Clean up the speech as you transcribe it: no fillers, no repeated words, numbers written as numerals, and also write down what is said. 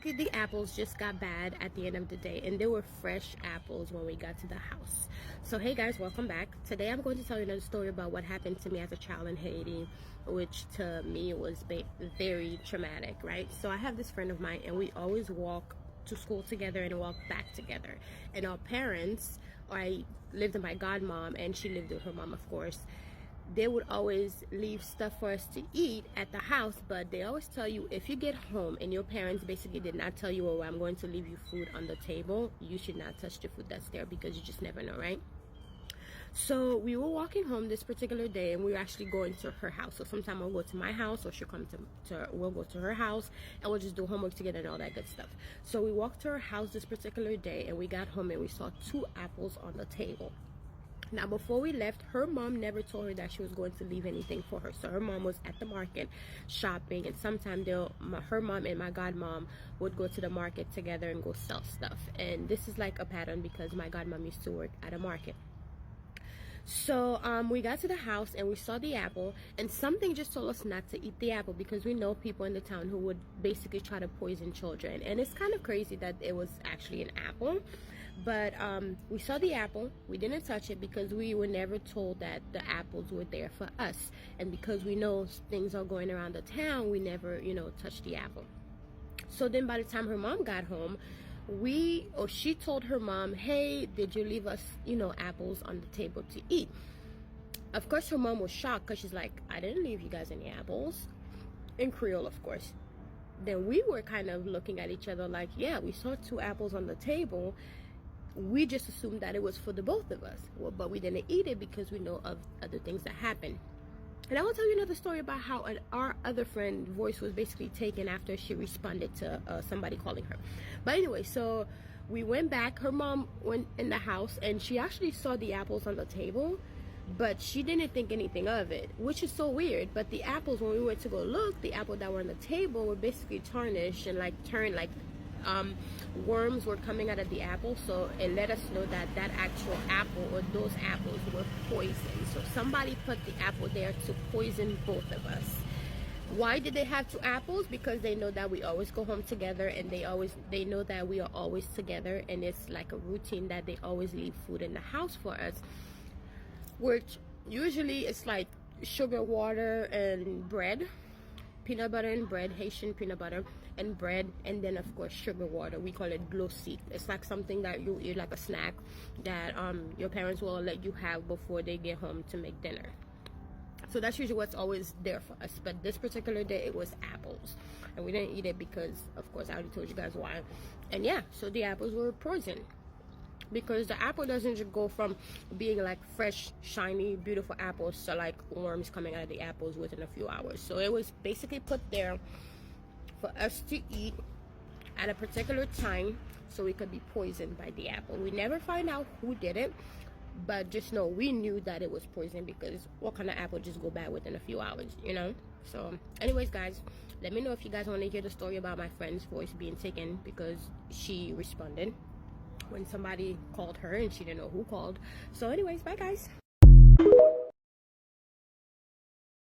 The apples just got bad at the end of the day, and they were fresh apples when we got to the house. So hey guys, welcome back. Today I'm going to tell you another story about what happened to me as a child in Haiti, which to me was very traumatic, right? So I have this friend of mine, and we always walk to school together and walk back together. And our parents, I lived with my godmom and she lived with her mom, of course. They would always leave stuff for us to eat at the house, but they always tell you if you get home and your parents basically did not tell you, oh, I'm going to leave you food on the table, you should not touch the food that's there, because you just never know, right? So we were walking home this particular day, and we were actually going to her house. So sometime I'll go to my house, or she'll come we'll go to her house, and we'll just do homework together and all that good stuff. So we walked to her house this particular day, and we got home and we saw 2 apples on the table. Now, before we left, her mom never told her that she was going to leave anything for her. So her mom was at the market shopping, and sometimes her mom and my godmom would go to the market together and go sell stuff. And this is like a pattern because my godmom used to work at a market. So we got to the house and we saw the apple, and something just told us not to eat the apple because we know people in the town who would basically try to poison children. And it's kind of crazy that it was actually an apple. But we saw the apple, we didn't touch it because we were never told that the apples were there for us. And because we know things are going around the town, we never, touched the apple. So then by the time her mom got home, she told her mom, hey, did you leave us, apples on the table to eat? Of course, her mom was shocked because she's like, I didn't leave you guys any apples. In Creole, of course. Then we were kind of looking at each other like, yeah, we saw 2 apples on the table. We just assumed that it was for the both of us. Well, but we didn't eat it because we know of other things that happened. And I will tell you another story about how our other friend's voice was basically taken after she responded to somebody calling her. But anyway, so we went back. Her mom went in the house and she actually saw the apples on the table, but she didn't think anything of it, which is so weird. But the apples, when we went to go look, the apples that were on the table were basically tarnished and turned worms were coming out of the apple. So it let us know that actual apple, or those apples, were poisoned. So somebody put the apple there to poison both of us. Why did they have 2 apples? Because they know that we always go home together, and they know that we are always together, and it's like a routine that they always leave food in the house for us, which usually it's like sugar, water, and bread, peanut butter and bread, Haitian peanut butter and bread, and then of course sugar water. We call it glossy. It's like something that you eat, like a snack that your parents will let you have before they get home to make dinner. So that's usually what's always there for us. But this particular day it was apples, and we didn't eat it because of course I already told you guys why. And yeah, so the apples were poisoned, because the apple doesn't just go from being like fresh, shiny, beautiful apples to like worms coming out of the apples within a few hours. So it was basically put there for us to eat at a particular time so we could be poisoned by the apple. We never find out who did it, but just know we knew that it was poison, because what kind of apple just go bad within a few hours, So anyways guys, let me know if you guys want to hear the story about my friend's voice being taken because she responded when somebody called her and she didn't know who called. So anyways, bye guys.